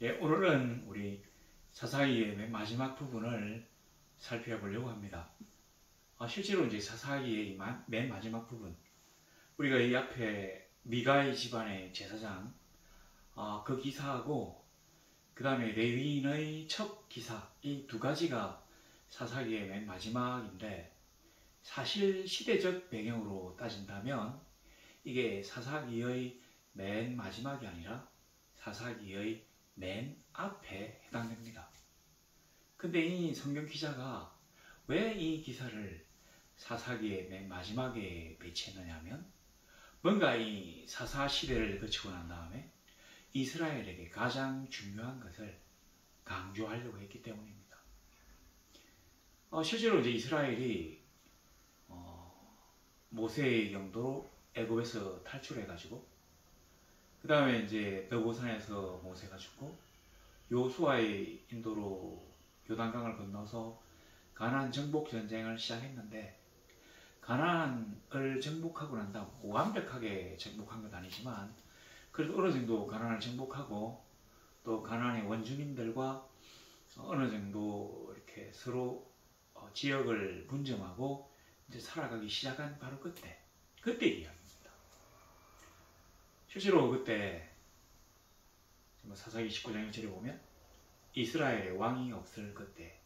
예, 오늘은 우리 사사기의 맨 마지막 부분을 살펴보려고 합니다. 실제로 이제 사사기의 맨 마지막 부분, 우리가 이 앞에 미가의 집안의 제사장, 그 기사하고 그 다음에 레위인의 첫 기사, 이 두 가지가 사사기의 맨 마지막인데, 사실 시대적 배경으로 따진다면 이게 사사기의 맨 마지막이 아니라 사사기의 맨 앞에 해당됩니다. 근데 이 성경 기자가 왜 이 기사를 사사기의 맨 마지막에 배치했느냐 하면, 뭔가 이 사사 시대를 거치고 난 다음에 이스라엘에게 가장 중요한 것을 강조하려고 했기 때문입니다. 실제로 이제 이스라엘이 모세의 경도로 애굽에서 탈출해가지고, 그 다음에 이제 너보산에서 모세가 죽고, 요수아의 인도로 요단강을 건너서 가나안 정복 전쟁을 시작했는데, 가나안을 정복하고 난 다음 완벽하게 정복한 건 아니지만 그래도 어느 정도 가나안을 정복하고, 또 가나안의 원주민들과 어느 정도 이렇게 서로 지역을 분점하고 이제 살아가기 시작한 바로 그때 이야기입니다. 실제로 그때 사사기 19장 1절에 보면 이스라엘의 왕이 없을 그때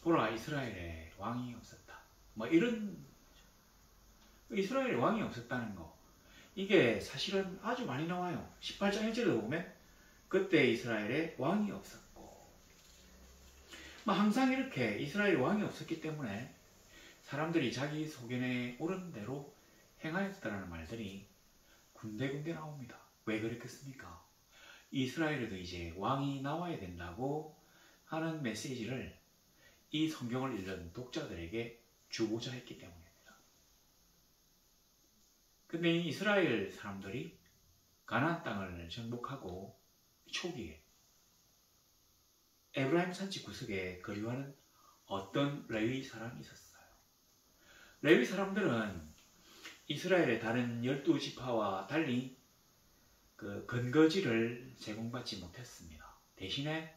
보라 이스라엘에 왕이 없었다, 뭐 이런, 이스라엘에 왕이 없었다는 거, 이게 사실은 아주 많이 나와요. 18장 1절에 보면 그때 이스라엘에 왕이 없었고, 뭐 항상 이렇게 이스라엘에 왕이 없었기 때문에 사람들이 자기 소견에 옳은 대로 행하였다라는 말들이 군데군데 나옵니다. 왜 그랬겠습니까? 이스라엘에도 이제 왕이 나와야 된다고 하는 메시지를 이 성경을 읽는 독자들에게 주고자 했기 때문입니다. 근데 이 이스라엘 사람들이 가나안 땅을 정복하고 초기에 에브라임 산지 구석에 거류하는 어떤 레위 사람이 있었어요. 레위 사람들은 이스라엘의 다른 12지파와 달리 그 근거지를 제공받지 못했습니다. 대신에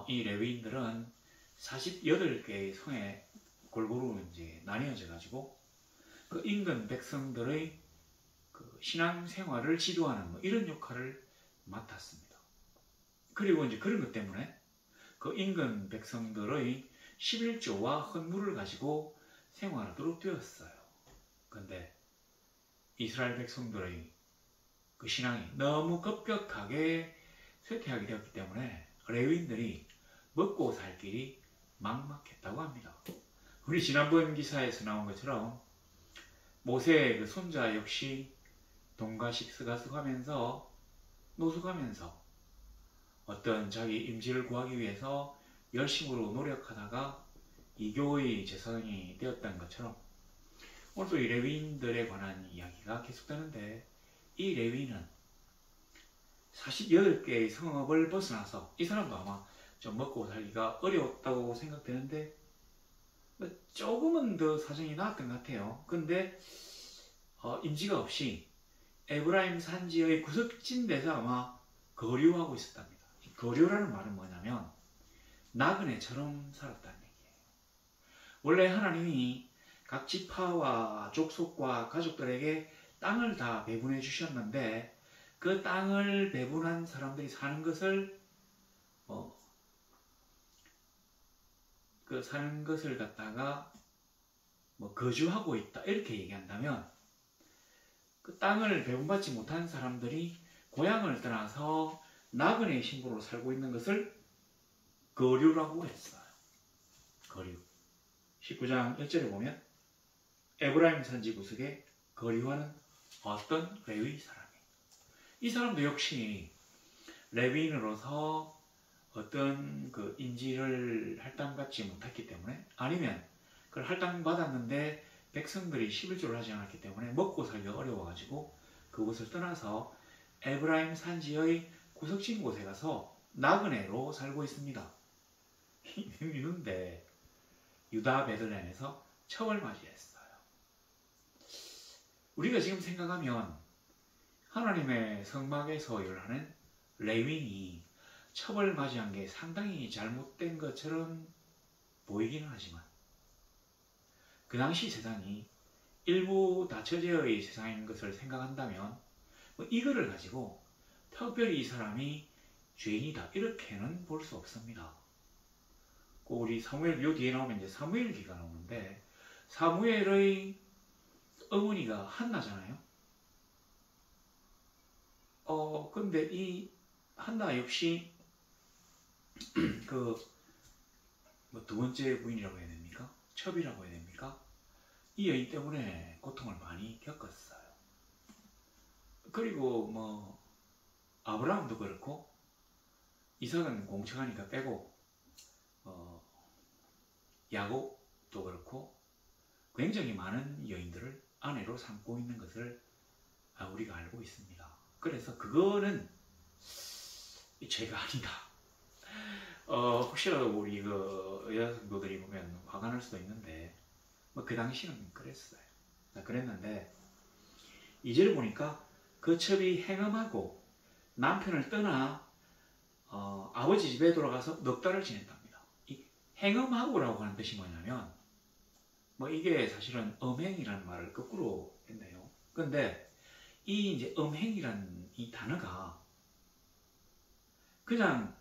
이 레위인들은 48개의 성에 골고루 이제 나뉘어져 가지고 그 인근 백성들의 그 신앙 생활을 지도하는 뭐 이런 역할을 맡았습니다. 그리고 이제 그런 것 때문에 그 인근 백성들의 11조와 헌물을 가지고 생활하도록 되었어요. 그런데 이스라엘 백성들의 그 신앙이 너무 급격하게 쇠퇴하게 되었기 때문에 레위인들이 먹고 살 길이 막막했다고 합니다. 우리 지난번 기사에서 나온 것처럼 모세의 그 손자 역시 동가식스가숙하면서 노숙하면서 어떤 자기 임지를 구하기 위해서 열심으로 노력하다가 이교의 제사장이 되었던 것처럼 오늘도 이 레위인들에 관한 이야기가 계속되는데, 이 레위인은 48개의 성읍을 벗어나서, 이 사람도 아마 좀 먹고 살기가 어려웠다고 생각되는데 조금은 더 사정이 나았던 것 같아요. 근데 임지가 없이 에브라임 산지의 구석진 데서 아마 거류하고 있었답니다. 거류라는 말은 뭐냐면 나그네처럼 살았다는 얘기예요. 원래 하나님이 각 지파와 족속과 가족들에게 땅을 다 배분해 주셨는데, 그 땅을 배분한 사람들이 사는 것을 그 사는 것을 갖다가 거주하고 있다 이렇게 얘기한다면, 그 땅을 배분받지 못한 사람들이 고향을 떠나서 나그네의 신분으로 살고 있는 것을 거류라고 했어요. 거류. 19장 1절에 보면 에브라임 산지 구석에 거류하는 어떤 레위 사람이, 이 사람도 역시 레위인으로서 어떤 그 인지를 할당받지 못했기 때문에, 아니면 그걸 할당받았는데 백성들이 11조를 하지 않았기 때문에 먹고 살기가 어려워가지고 그곳을 떠나서 에브라임 산지의 구석진 곳에 가서 나그네로 살고 있습니다. 이런데 유다 베들레헴에서 첩을 맞이했어요. 우리가 지금 생각하면 하나님의 성막에서 일하는 레위인이 첩을 맞이한 게 상당히 잘못된 것처럼 보이기는 하지만 그 당시 세상이 일부 다처제의 세상인 것을 생각한다면 뭐 이거를 가지고 특별히 이 사람이 죄인이다 이렇게는 볼 수 없습니다. 우리 사무엘 요 뒤에 나오면 이제 사무엘기가 나오는데 사무엘의 어머니가 한나잖아요. 근데 이 한나 역시 그 뭐 두 번째 부인이라고 해야 됩니까? 첩이라고 해야 됩니까? 이 여인 때문에 고통을 많이 겪었어요. 그리고 뭐 아브라함도 그렇고 이삭은 공청하니까 빼고 야곱도 그렇고 굉장히 많은 여인들을 아내로 삼고 있는 것을 우리가 알고 있습니다. 그래서 그거는 죄가 아니다. 혹시라도 우리 그 여자 성도들이 보면 화가 날 수도 있는데 뭐 그 당시는 그랬어요. 그랬는데 이제를 보니까 그 첩이 행음하고 남편을 떠나 아버지 집에 돌아가서 넉 달을 지냈답니다. 이 행음하고라고 하는 뜻이 뭐냐면 뭐 이게 사실은 음행이라는 말을 거꾸로 했네요. 근데 이 이제 음행이라는 이 단어가 그냥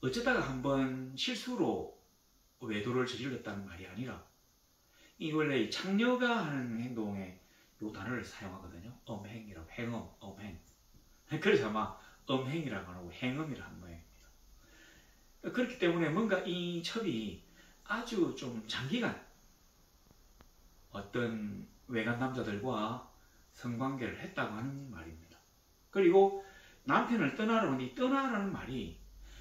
어쩌다가 한번 실수로 외도를 저질렀다는 말이 아니라 이 원래 이 창녀가 하는 행동에 이 단어를 사용하거든요. 음행이라고 행음, 음행. 그래서 아마 음행이라고 하고 행음이라고 하는 모양입니다. 그렇기 때문에 뭔가 이 첩이 아주 좀 장기간 어떤 외간 남자들과 성관계를 했다고 하는 말입니다. 그리고 남편을 떠나라는 이 떠나라는 말이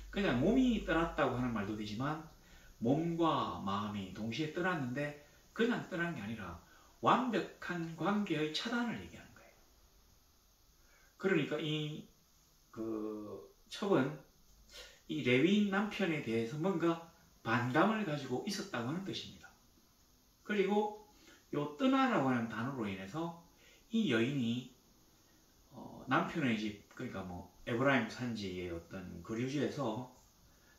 그냥 몸이 떠났다고 하는 말도 되지만 몸과 마음이 동시에 떠났는데 그냥 떠난 게 아니라 완벽한 관계의 차단을 얘기하는 거예요. 그러니까 이 첩은 이 레위인 남편에 대해서 뭔가 반감을 가지고 있었다고 하는 뜻입니다. 그리고 요 떠나라고 하는 단어로 인해서 이 여인이 남편의 집, 그러니까 뭐 에브라임 산지의 어떤 거류지에서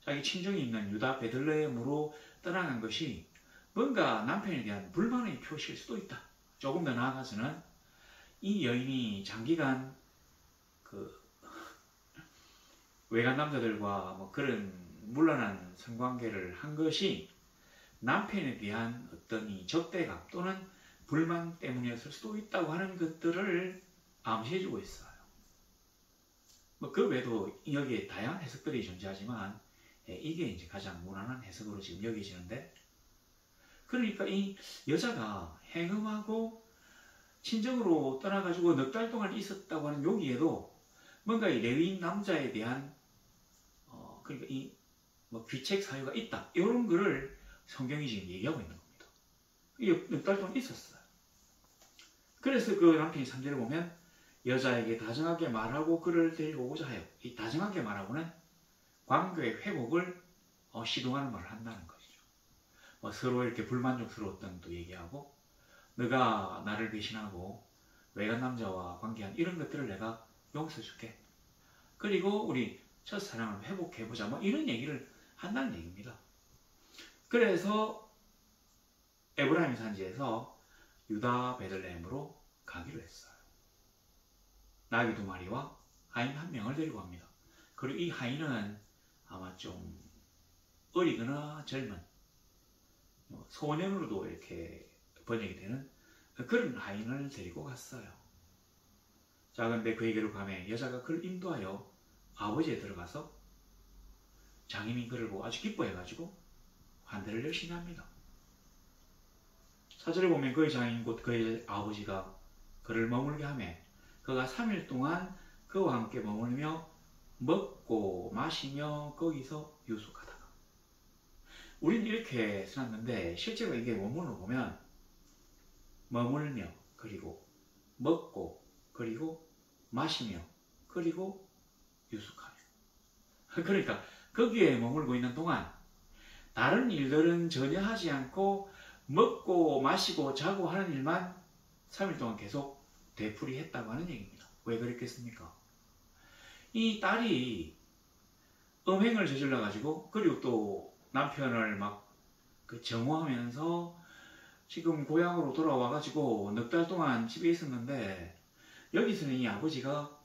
자기 친정이 있는 유다 베들레헴으로 떠나간 것이 뭔가 남편에 대한 불만의 표시일 수도 있다. 조금 더 나아가서는 이 여인이 장기간 그 외간 남자들과 뭐 그런 물란한 성관계를 한 것이 남편에 대한 어떤 이 적대감 또는 불만 때문이었을 수도 있다고 하는 것들을 암시해주고 있어요. 뭐 그 외에도 여기에 다양한 해석들이 존재하지만 이게 이제 가장 무난한 해석으로 지금 여겨지는데, 그러니까 이 여자가 행음하고 친정으로 떠나가지고 넉 달 동안 있었다고 하는 여기에도 뭔가 이 레위인 남자에 대한 그러니까 이 뭐 귀책 사유가 있다 이런 거를 성경이 지금 얘기하고 있는 겁니다. 이게 넉 달 동안 있었어요. 그래서 그 남편이 3절을 보면 여자에게 다정하게 말하고 그를 데리고 오자 하여, 이 다정하게 말하고는 관계의 회복을 시도하는 말을 한다는 것이죠. 서로 이렇게 불만족스러웠던 것도 얘기하고, 너가 나를 배신하고 외간 남자와 관계한 이런 것들을 내가 용서해줄게. 그리고 우리 첫사랑을 회복해보자. 뭐 이런 얘기를 한다는 얘기입니다. 그래서 에브라임 산지에서 유다 베들레헴으로 가기로 했어요. 나귀 2마리와 하인 1명을 데리고 갑니다. 그리고 이 하인은 아마 좀 어리거나 젊은 소년으로도 이렇게 번역이 되는 그런 하인을 데리고 갔어요. 자, 근데 그에게로 가매 여자가 그를 인도하여 아버지에 들어가서 장인이 그를 보고 아주 기뻐해가지고 환대를 열심히 합니다. 4절에 보면 그의 장인 곧 그의 아버지가 그를 머물게 하매 그가 3일 동안 그와 함께 머물며 먹고 마시며 거기서 유숙하다가. 우리는 이렇게 써놨는데 실제로 이게 원문으로 보면 머물며 그리고 먹고 그리고 마시며 그리고 유숙하며. 그러니까 거기에 머물고 있는 동안 다른 일들은 전혀 하지 않고 먹고 마시고 자고 하는 일만 3일 동안 계속 되풀이했다고 하는 얘기입니다. 왜 그랬겠습니까? 이 딸이 음행을 저질러 가지고 그리고 또 남편을 막 그 정오하면서 지금 고향으로 돌아와 가지고 넉 달 동안 집에 있었는데 여기서는 이 아버지가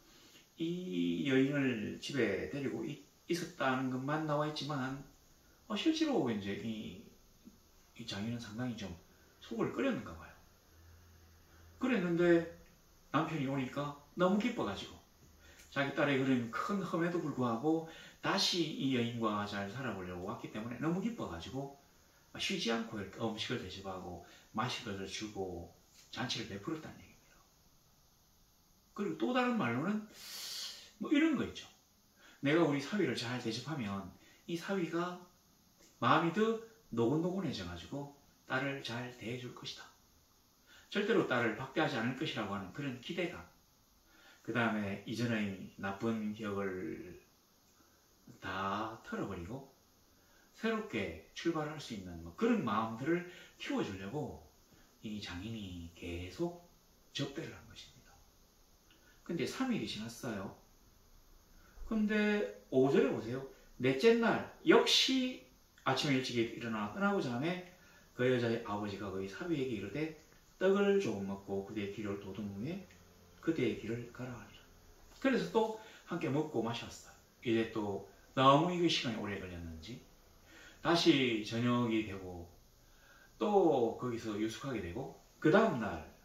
이 여인을 집에 데리고 있었다는 것만 나와 있지만 실제로 이제 이 장인은 상당히 좀 속을 끓였는가 봐요. 그랬는데 남편이 오니까 너무 기뻐가지고 자기 딸의 그런 큰 험에도 불구하고 다시 이 여인과 잘 살아보려고 왔기 때문에 너무 기뻐가지고 쉬지 않고 이렇게 음식을 대접하고 마실 것을 주고 잔치를 베풀었다는 얘기입니다. 그리고 또 다른 말로는 뭐 이런 거 있죠. 내가 우리 사위를 잘 대접하면 이 사위가 마음이 더 노곤노곤해져가지고 딸을 잘 대해줄 것이다. 절대로 딸을 박대하지 않을 것이라고 하는 그런 기대감. 그 다음에 이전의 나쁜 기억을 다 털어버리고 새롭게 출발할 수 있는 뭐 그런 마음들을 키워주려고 이 장인이 계속 접대를 한 것입니다. 근데 3일이 지났어요. 근데 5절에 보세요. 넷째 날 역시 아침에 일찍 일어나 떠나고자 하매 그 여자의 아버지가 그의 사위에게 이르되 떡을 조금 먹고 그대의 길을 도둔 후에 그대의 길을 가라하리라. 그래서 또 함께 먹고 마셨어요. 이제 또 너무 이게 시간이 오래 걸렸는지 다시 저녁이 되고 또 거기서 유숙하게 되고 그 다음날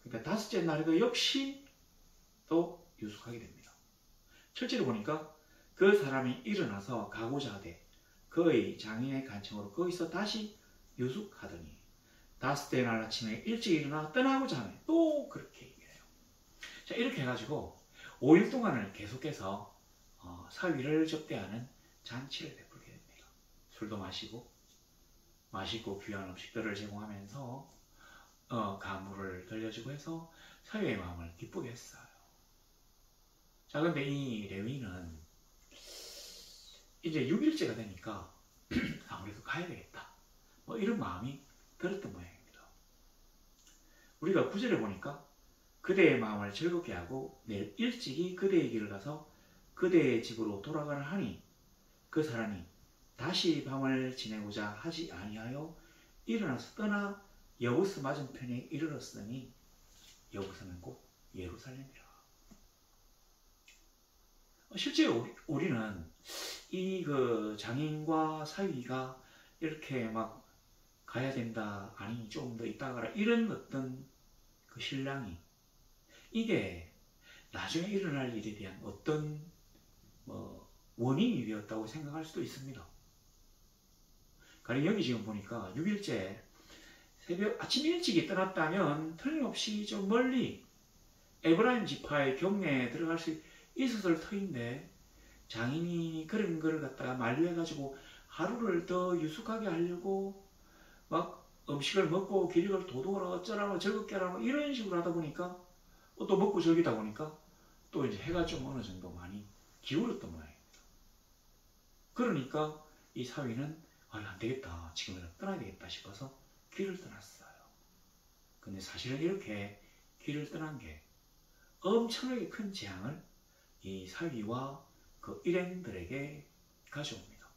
그러니까 다섯째 날에도 역시 또 유숙하게 됩니다. 실제로 보니까 그 사람이 일어나서 가고자 하되 그의 장인의 간청으로 거기서 다시 유숙하더니 다섯째 날 아침에 일찍 일어나 떠나고자 하면 또 그렇게 얘기해요. 자, 이렇게 해가지고 5일 동안을 계속해서 사위를 접대하는 잔치를 베풀게 됩니다. 술도 마시고 맛있고 귀한 음식들을 제공하면서 가물을 들려주고 해서 사위의 마음을 기쁘게 했어요. 자, 근데 이 레위는 이제 6일째가 되니까 아무래도 가야 되겠다. 뭐 이런 마음이 들었던 모양입니다. 우리가 9절에 보니까 그대의 마음을 즐겁게 하고 내일 일찍이 그대의 길을 가서 그대의 집으로 돌아가라 하니 그 사람이 다시 밤을 지내고자 하지 아니하여 일어나서 떠나 여부스 맞은편에 이르렀으니 여부스는 곧 예루살렘이라. 실제 우리는 이 그 장인과 사위가 이렇게 막 가야 된다, 아니 좀 더 있다 가라 이런 어떤 그 신랑이 이게 나중에 일어날 일에 대한 어떤 원인이 되었다고 생각할 수도 있습니다. 가령 여기 지금 보니까 6일째 새벽 아침 일찍이 떠났다면 틀림없이 좀 멀리 에브라임 지파의 경내에 들어갈 수 있었을 터인데 장인이 그런 거를 갖다가 만류해가지고 하루를 더 유숙하게 하려고 막 음식을 먹고 기력을 도둑으로 어쩌라고 즐겁게 하라고 이런 식으로 하다 보니까 또 먹고 즐기다 보니까 또 이제 해가 좀 어느 정도 많이 기울었던 모양입니다. 그러니까 이 사위는 안 되겠다, 지금은 떠나야 되겠다 싶어서 길을 떠났어요. 근데 사실은 이렇게 길을 떠난 게 엄청나게 큰 재앙을 이 사위와 그 일행들에게 가져옵니다.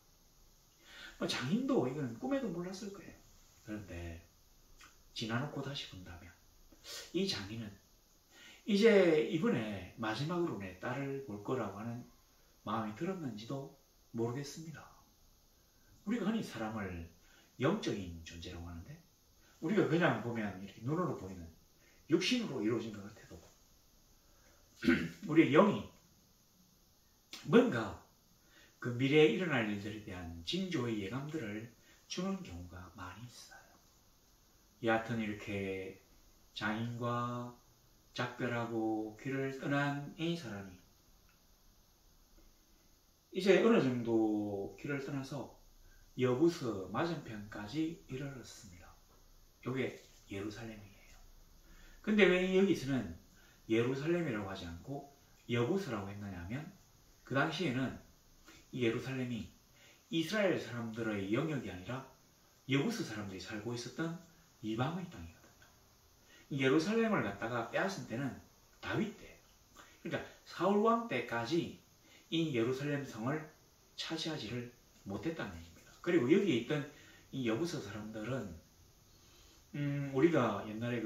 장인도 이건 꿈에도 몰랐을 거예요. 그런데 지나놓고 다시 본다면 이 장인은 이제 이번에 마지막으로 내 딸을 볼 거라고 하는 마음이 들었는지도 모르겠습니다. 우리가 흔히 사람을 영적인 존재라고 하는데 우리가 그냥 보면 이렇게 눈으로 보이는 육신으로 이루어진 것 같아도 우리의 영이 뭔가 그 미래에 일어날 일들에 대한 징조의 예감들을 주는 경우가 많이 있어요. 여하튼 이렇게 장인과 작별하고 길을 떠난 이 사람이 이제 어느 정도 길을 떠나서 여부스 맞은편까지 이르렀습니다. 이게 예루살렘이에요. 근데 왜 여기서는 예루살렘이라고 하지 않고 여부스라고 했느냐 하면 그 당시에는 이 예루살렘이 이스라엘 사람들의 영역이 아니라 여부스 사람들이 살고 있었던 이방의 땅이거든요. 이 예루살렘을 갖다가 빼앗은 때는 다윗 때, 그러니까 사울왕 때까지 이 예루살렘 성을 차지하지를 못했다는 얘기입니다. 그리고 여기에 있던 이 여부서 사람들은 우리가 옛날에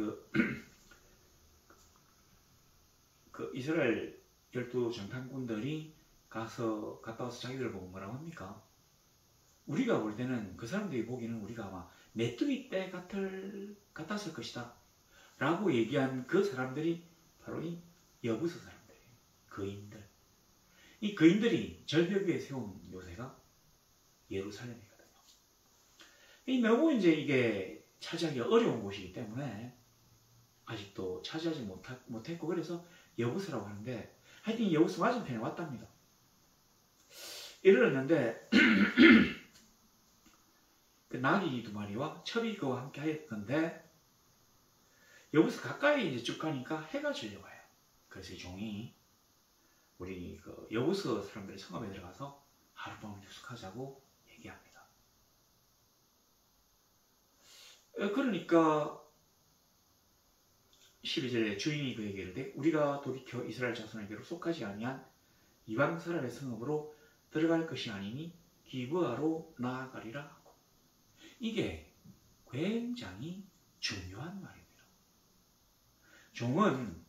그 이스라엘 12 정탐꾼들이 갔다 와서 자기들 보고 뭐라고 합니까? 우리가 볼 때는 그 사람들이 보기는 우리가 아마 메뚜기 떼 같았을 것이다 라고 얘기한 그 사람들이 바로 이 여부서 사람들이에요. 거인들. 이 거인들이 절벽 위에 세운 요새가 예루살렘이거든요. 너무 이제 이게 차지하기 어려운 곳이기 때문에 아직도 차지하지 못했고, 그래서 여부서라고 하는데, 하여튼 여부서 맞은편에 왔답니다. 이르렀는데 그 나귀 2마리와 첩이 그와 함께 하였던데, 여부서 가까이 이제 쭉 가니까 해가 지려고 해요. 그래서 이 종이 우리 그 여부서 사람들의 성읍에 들어가서 하룻밤을 유숙하자고 얘기합니다. 그러니까 12절에 주인이 그에게 이르되 우리가 돌이켜 이스라엘 자손에게로 속하지 아니한 이방 사람의 성읍으로 들어갈 것이 아니니 기브아로 나아가리라 하고. 이게 굉장히 중요한 말입니다. 종은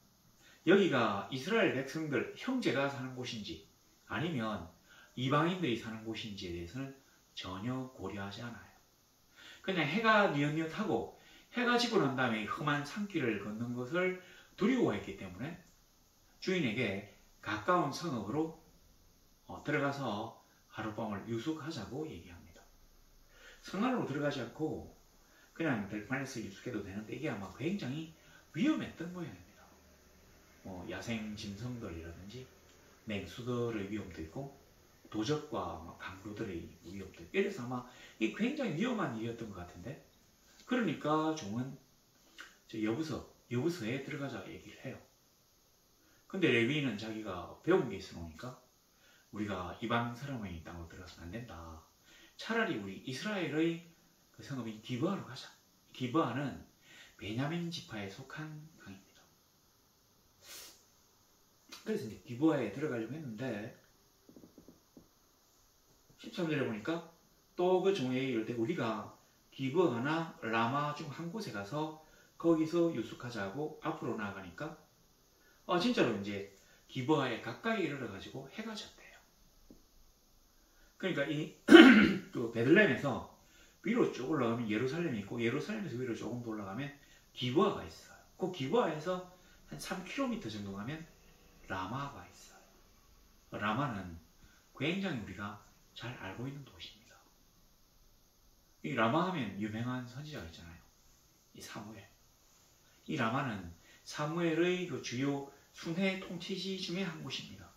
여기가 이스라엘 백성들 형제가 사는 곳인지 아니면 이방인들이 사는 곳인지에 대해서는 전혀 고려하지 않아요. 그냥 해가 뉘엿뉘엿하고 해가 지고 난 다음에 험한 산길을 걷는 것을 두려워했기 때문에 주인에게 가까운 성읍으로 들어가서 하룻밤을 유숙하자고 얘기합니다. 성 안으로 들어가지 않고 그냥 들판에서 유숙해도 되는데 이게 아마 굉장히 위험했던 모양입니다. 야생 짐승들이라든지 맹수들의 위험도 있고 도적과 강도들의 위협도 있고, 이래서 아마 이 굉장히 위험한 일이었던 것 같은데, 그러니까 종은 여부서에 들어가자 얘기를 해요. 근데 레위인은 자기가 배운 게 있어 놓으니까 우리가 이방 사람의 땅으로 들어가서는 안 된다. 차라리 우리 이스라엘의 그 성읍인 기브아로 가자. 기브아는 베냐민 지파에 속한 강입니다. 그래서 이제 기브아에 들어가려고 했는데 13절에 보니까 또 그 종에게 이럴 때 우리가 기브아나 라마 중 한 곳에 가서 거기서 유숙하자고 앞으로 나아가니까 진짜로 이제 기브아에 가까이 이르러가지고 해가 졌대요. 그러니까 또 베들레헴에서 위로 쭉 올라가면 예루살렘이 있고, 예루살렘에서 위로 조금 더 올라가면 기브아가 있어요. 그 기브아에서 한 3km 정도 가면 라마가 있어요. 라마는 굉장히 우리가 잘 알고 있는 도시입니다. 이 라마 하면 유명한 선지자가 있잖아요. 이 사무엘. 이 라마는 사무엘의 그 주요 순회 통치지 중에 한 곳입니다.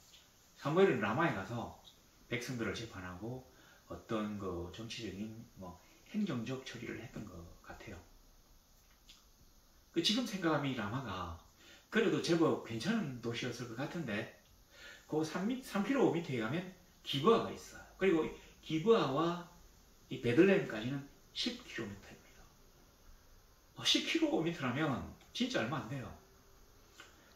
사무엘은 라마에 가서 백성들을 재판하고 어떤 그 정치적인 행정적 처리를 했던 것 같아요. 지금 생각하면 이 라마가 그래도 제법 괜찮은 도시였을 것 같은데, 그 3km 밑에 가면 기브아가 있어요. 그리고 기브아와 이 베들레헴까지는 10km입니다. 10km라면 진짜 얼마 안 돼요.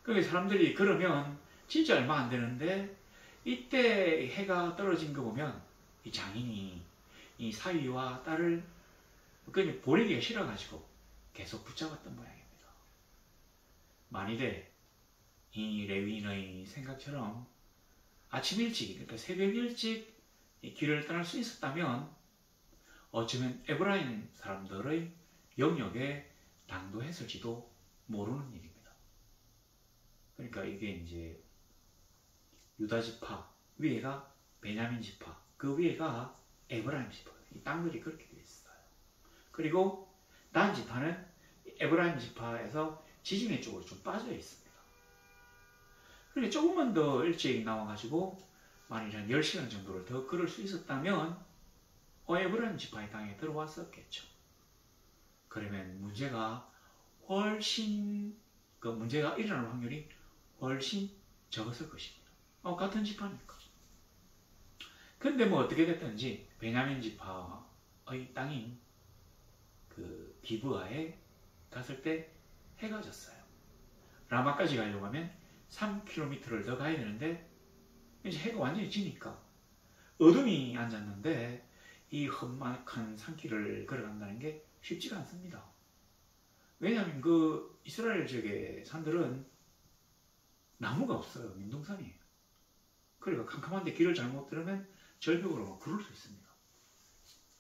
그러니까 사람들이 그러면 진짜 얼마 안 되는데, 이때 해가 떨어진 거 보면 이 장인이 이 사위와 딸을 그냥 보내기가 싫어가지고 계속 붙잡았던 모양입니다. 만일에 이 레위인의 생각처럼 아침 일찍, 그러니까 새벽 일찍 이 길을 떠날 수 있었다면 어쩌면 에브라임 사람들의 영역에 당도했을지도 모르는 일입니다. 그러니까 이게 이제 유다 지파 위에가 베냐민 지파, 그 위에가 에브라임 지파, 이 땅들이 그렇게 되어 있어요. 그리고 단 지파는 에브라임 지파에서 지중해 쪽으로 좀 빠져 있습니다. 그런데 조금만 더 일찍 나와가지고 만일 한 10시간 정도를 더 걸을 수 있었다면 에브라임 지파의 땅에 들어왔었겠죠. 그러면 문제가 일어날 확률이 훨씬 적었을 것입니다. 같은 지파니까. 근데 어떻게 됐든지 베냐민 지파의 땅인 그 기브아에 갔을 때 해가 졌어요. 라마까지 가려고 하면 3km를 더 가야 되는데 이제 해가 완전히 지니까 어둠이 앉았는데 이 험악한 산길을 걸어간다는 게 쉽지가 않습니다. 왜냐하면 그 이스라엘 지역의 산들은 나무가 없어요. 민둥산이에요. 그러니까 캄캄한데 길을 잘못 들으면 절벽으로 구를 수 있습니다.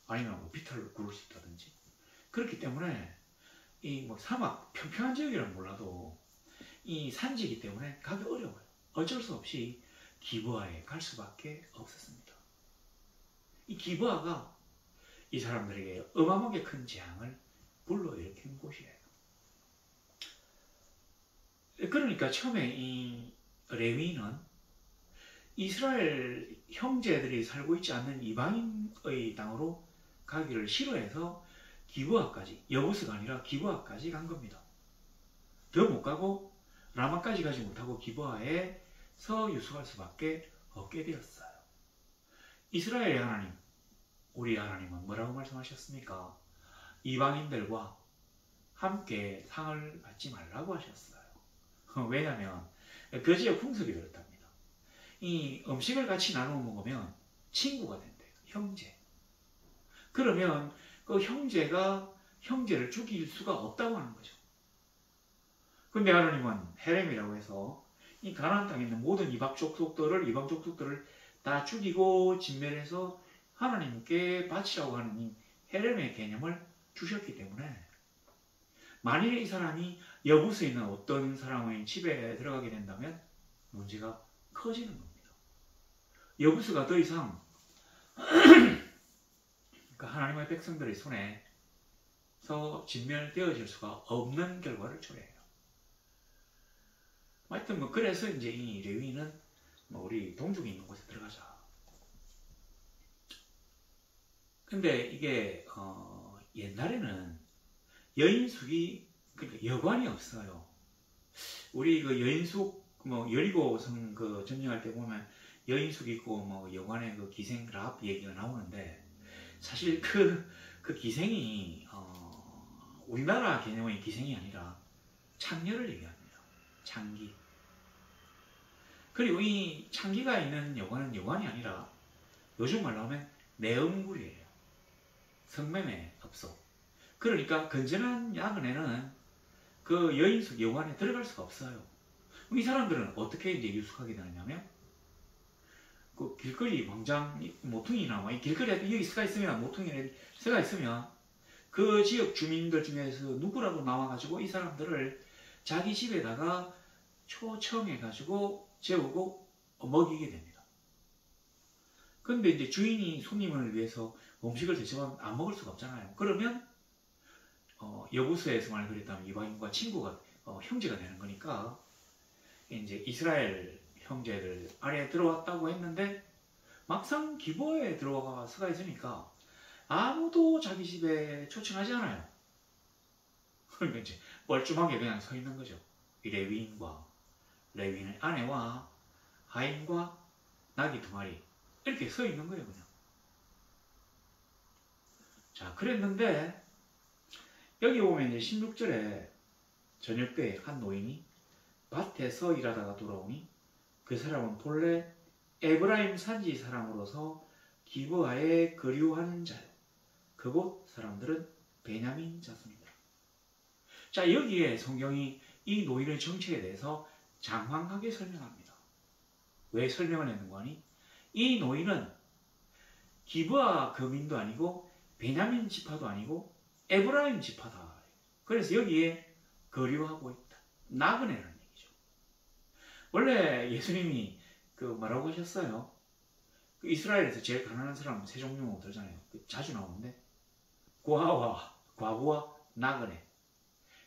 아니면 뭐 비탈로 구를 수 있다든지. 그렇기 때문에 이 뭐 사막 평평한 지역이란 몰라도 이 산지이기 때문에 가기 어려워요. 어쩔 수 없이 기브아에 갈 수밖에 없었습니다. 이 기브아가 이 사람들에게 어마어마하게 큰 재앙을 불러일으킨 곳이에요. 그러니까 처음에 이 레위인은 이스라엘 형제들이 살고 있지 않는 이방인의 땅으로 가기를 싫어해서 기브아까지, 여부스가 아니라 기브아까지 간 겁니다. 더 못 가고 라마까지 가지 못하고 기브아에서 유숙할 수밖에 없게 되었어요. 이스라엘의 하나님, 우리 하나님은 뭐라고 말씀하셨습니까? 이방인들과 함께 상을 받지 말라고 하셨어요. 왜냐하면 그 지역 풍습이 그렇답니다. 이 음식을 같이 나누어 먹으면 친구가 된대요. 형제. 그러면 그 형제가 형제를 죽일 수가 없다고 하는 거죠. 근데 하나님은 헤렘이라고 해서 이 가나안 땅에 있는 모든 이방 족속들을 다 죽이고 진멸해서 하나님께 바치라고 하는 이 헤렘의 개념을 주셨기 때문에 만일에 이 사람이 여부스에 있는 어떤 사람의 집에 들어가게 된다면 문제가 커지는 겁니다. 여부스가 더 이상 하나님의 백성들의 손에서 진멸되어질 수가 없는 결과를 초래해요. 하여튼 뭐 그래서 이제 이 레위인은 우리 동쪽에 있는 곳에 들어가자. 근데 이게 옛날에는 여인숙이 그러니까 여관이 없어요. 우리 그 여인숙 여리고성 그 점령할 때 보면 여인숙 있고 여관의 그 기생 라합 얘기가 나오는데 사실 그 기생이 우리나라 개념의 기생이 아니라 창녀를 얘기합니다. 창기. 그리고 이 창기가 있는 여관은 여관이 아니라 요즘 말로 하면 내음굴이에요. 성매매 업소. 그러니까 건전한 야근에는 그 여인숙 여관에 들어갈 수가 없어요. 이 사람들은 어떻게 이제 유숙하게 되느냐면 그 길거리 광장 모퉁이나 이 길거리에 여기 서가 있으면 모퉁이에 서가 있으면 그 지역 주민들 중에서 누구라도 나와가지고 이 사람들을 자기 집에다가 초청해가지고 재우고 먹이게 됩니다. 근데 이제 주인이 손님을 위해서 음식을 대접하면 안 먹을 수가 없잖아요. 그러면 여부수에서 말 그랬다면 이방인과 친구가 형제가 되는 거니까 이제 이스라엘 형제들 아래에 들어왔다고 했는데 막상 기브아에 들어가 서가 있으니까 아무도 자기 집에 초청하지 않아요. 그러니까 이제 뻘쭘하게 그냥 서 있는 거죠. 이 레위인의 아내와 하인과 나귀 2마리 이렇게 서 있는 거예요. 그냥. 자, 그랬는데 여기 보면 이제 16절에 저녁 때 한 노인이 밭에서 일하다가 돌아오니 그 사람은 본래 에브라임 산지 사람으로서 기브아에 거류하는 자요. 그곳 사람들은 베냐민 자손이다. 자, 여기에 성경이 이 노인의 정체에 대해서 장황하게 설명합니다. 왜 설명을 했는가 하니 이 노인은 기브아 거민도 아니고 베냐민 지파도 아니고 에브라임 지파다. 그래서 여기에 거류하고 있다. 나그네라는 얘기죠. 원래 예수님이 뭐라고 하셨어요? 그 이스라엘에서 제일 가난한 사람은 3종류 들잖아요. 자주 나오는데 과부와 나그네.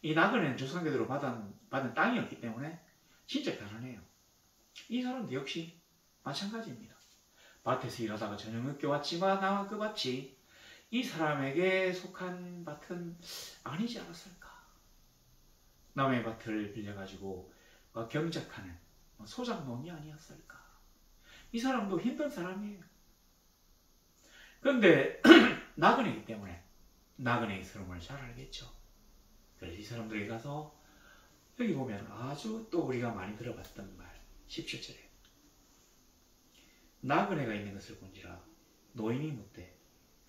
이 나그네는 조상대대로 받은 땅이었기 때문에 진짜 가난해요. 이 사람도 역시 마찬가지입니다. 밭에서 일하다가 저녁 늦게 왔지만 아마 그 밭이 이 사람에게 속한 밭은 아니지 않았을까. 남의 밭을 빌려가지고 경작하는 소작농이 아니었을까. 이 사람도 힘든 사람이에요. 그런데 나그네이기 때문에 나그네의 서름을 잘 알겠죠. 그래서 이 사람들에게 가서 여기 보면 아주 또 우리가 많이 들어봤던 말 17절에 나그네가 있는 것을 본지라. 노인이 묻되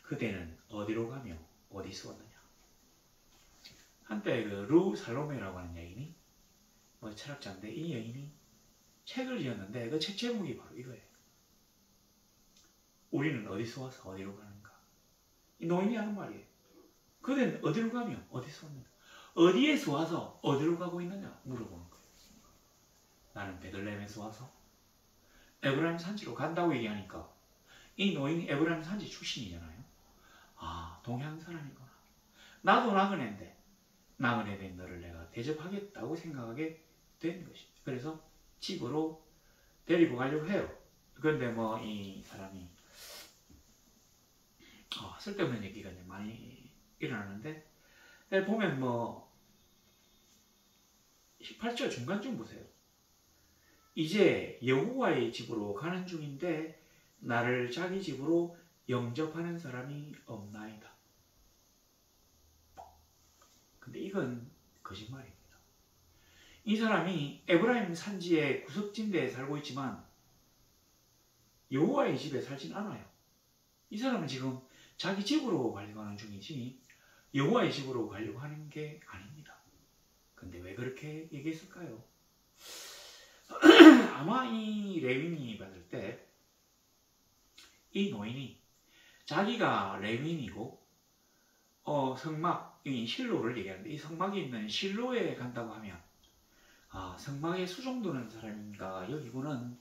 그대는 어디로 가며 어디서 왔느냐. 한때 그 루 살로메라고 하는 여인이 철학자인데, 이 여인이 책을 지었는데 그 책 제목이 바로 이거예요. 우리는 어디서 와서 어디로 가는가. 이 노인이 하는 말이에요. 그대는 어디로 가며 어디서 왔느냐. 어디에서 와서 어디로 가고 있느냐 물어보는 거예요. 나는 베들레헴에서 와서 에브라임 산지로 간다고 얘기하니까 이 노인이 에브라임 산지 출신이잖아요. 아, 동양 사람이구나. 나도 나그네인데 나그네 된 너를 내가 대접하겠다고 생각하게 된 것이죠. 그래서 집으로 데리고 가려고 해요. 그런데 이 사람이 쓸데없는 얘기가 이제 많이 일어나는데, 보면 18절 중간쯤 보세요. 이제 여호와의 집으로 가는 중인데 나를 자기 집으로 영접하는 사람이 없나이다. 근데 이건 거짓말입니다. 이 사람이 에브라임 산지의 구석진대에 살고 있지만 여호와의 집에 살진 않아요. 이 사람은 지금 자기 집으로 가려고 하는 중이지 여호와의 집으로 가려고 하는 게 아닙니다. 근데 왜 그렇게 얘기했을까요? 아마 이 레위인이 봤을 때 이 노인이 자기가 레위인이고 성막, 이 실로를 얘기하는데 이 성막이 있는 실로에 간다고 하면 성막에 수종드는 사람인가 여기고는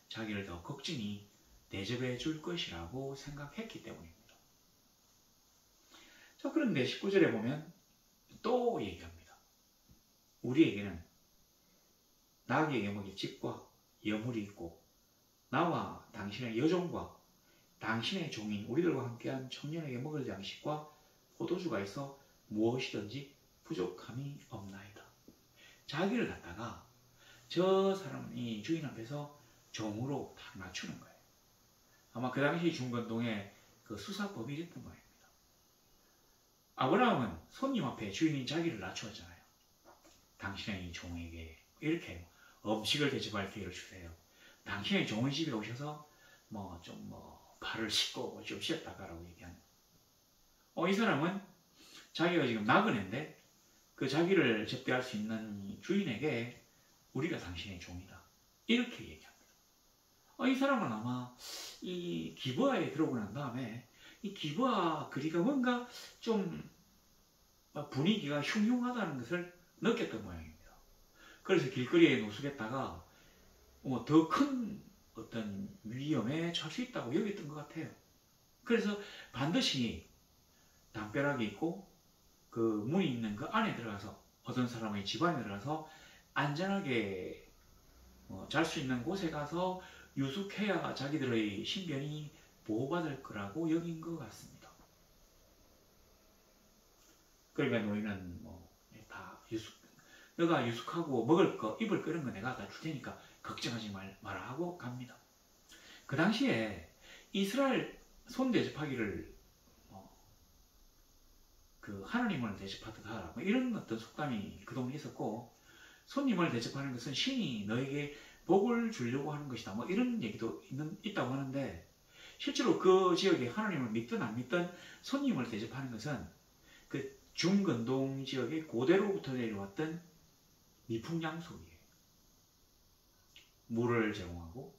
자기를 더 걱진히 대접해 줄 것이라고 생각했기 때문입니다. 자, 그런데 19절에 보면 또 얘기합니다. 우리에게는 나귀에게 먹일 집과 여물이 있고 나와 당신의 여종과 당신의 종인 우리들과 함께한 청년에게 먹을 양식과 포도주가 있어 무엇이든지 부족함이 없나이다. 자기를 갖다가 저 사람이 주인 앞에서 종으로 딱 낮추는 거예요. 아마 그 당시 중건동의 그 수사법이 이랬던 모양입니다. 아브라함은 손님 앞에 주인인 자기를 낮추었잖아요. 당신의 종에게 이렇게 음식을 대접할 기회를 주세요. 당신의 종의 집에 오셔서 발을 씻고 좀 쉬었다 가라고 얘기하는. 이 사람은 자기가 지금 나그네인데 그 자기를 접대할 수 있는 주인에게 우리가 당신의 종이다. 이렇게 얘기합니다. 이 사람은 아마 이 기브아에 들어오고 난 다음에 이 기브아 거리가 뭔가 좀 분위기가 흉흉하다는 것을 느꼈던 모양입니다. 그래서 길거리에 노숙했다가 더 큰 어떤 위험에 처할 수 있다고 여겼던 것 같아요. 그래서 반드시 담벼락이 있고 그 문이 있는 그 안에 들어가서 어떤 사람의 집 안에 들어가서 안전하게 잘 수 있는 곳에 가서 유숙해야 자기들의 신변이 보호받을 거라고 여긴 것 같습니다. 그러니까 노인은 다 너가 유숙하고 먹을 거 입을 거 이런 거 내가 다 줄 테니까 걱정하지 마라 하고 갑니다. 그 당시에 이스라엘 손 대접하기를 그 하나님을 대접하듯 하라 이런 어떤 속담이 그동안 있었고, 손님을 대접하는 것은 신이 너에게 복을 주려고 하는 것이다 이런 얘기도 있다고 하는데, 실제로 그 지역에 하나님을 믿든 안 믿든 손님을 대접하는 것은 그 중근동 지역의 고대로부터 내려왔던 미풍양속이에요. 물을 제공하고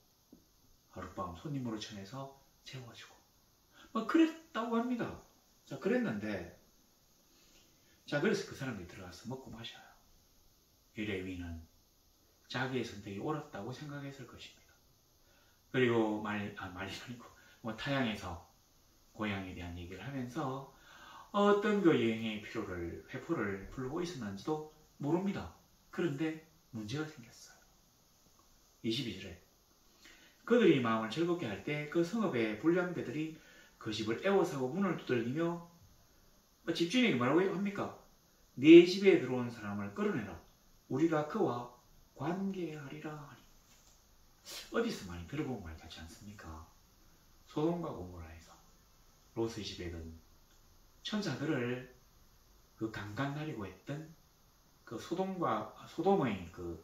하룻밤 손님으로 전해서 재워주고 그랬다고 합니다. 자, 그랬는데 그래서 그 사람들이 들어가서 먹고 마셔요. 이 레위는 자기의 선택이 옳았다고 생각했을 것입니다. 그리고 말이 아니고 타향에서 고향에 대한 얘기를 하면서 어떤 그 여행의 회포를 부르고 있었는지도 모릅니다. 그런데 문제가 생겼어요. 22절에 그들이 마음을 즐겁게 할 때 그 성읍의 불량배들이 그 집을 애워사고 문을 두들기며 집주인에게 뭐라고 합니까? 네 집에 들어온 사람을 끌어내라. 우리가 그와 관계하리라 하니. 어디서 많이 들어본 말 같지 않습니까? 소돔과 고모라에서 롯의 집에 든 천사들을 그 강간하려고 했던 그 소돔의 그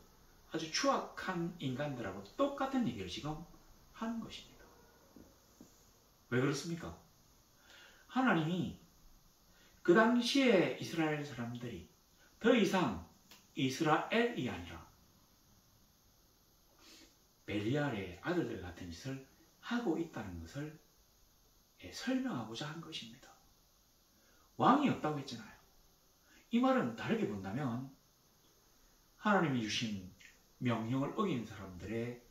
아주 추악한 인간들하고 똑같은 얘기를 지금 하는 것입니다. 왜 그렇습니까? 하나님이 그 당시에 이스라엘 사람들이 더 이상 이스라엘이 아니라 벨리알의 아들들 같은 짓을 하고 있다는 것을 설명하고자 한 것입니다. 왕이 없다고 했잖아요. 이 말은 다르게 본다면 하나님이 주신 명령을 어긴 사람들의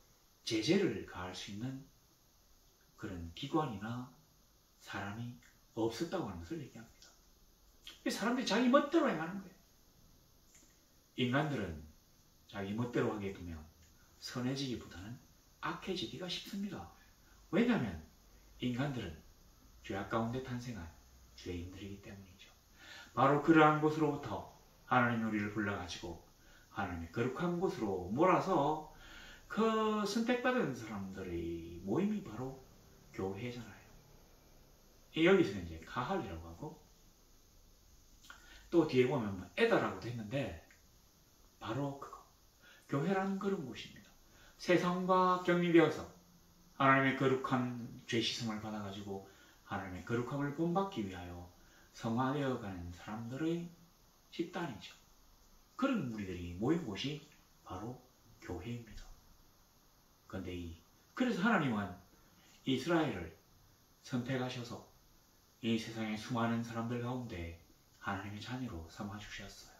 제재를 가할 수 있는 그런 기관이나 사람이 없었다고 하는 것을 얘기합니다. 사람들이 자기 멋대로 행하는 거예요. 인간들은 자기 멋대로 하게 두면 선해지기보다는 악해지기가 쉽습니다. 왜냐하면 인간들은 죄악 가운데 탄생한 죄인들이기 때문이죠. 바로 그러한 곳으로부터 하나님 우리를 불러가지고 하나님의 거룩한 곳으로 몰아서 그 선택받은 사람들의 모임이 바로 교회잖아요. 여기서는 이제 가할이라고 하고 또 뒤에 보면 에다라고도 했는데 바로 그거 교회라는 그런 곳입니다. 세상과 격리되어서 하나님의 거룩한 죄 씻음을 받아가지고 하나님의 거룩함을 본받기 위하여 성화되어 가는 사람들의 집단이죠. 그런 무리들이 모인 곳이 바로 교회입니다. 그런데 그래서 하나님은 이스라엘을 선택하셔서 이 세상의 수많은 사람들 가운데 하나님의 자녀로 삼아주셨어요.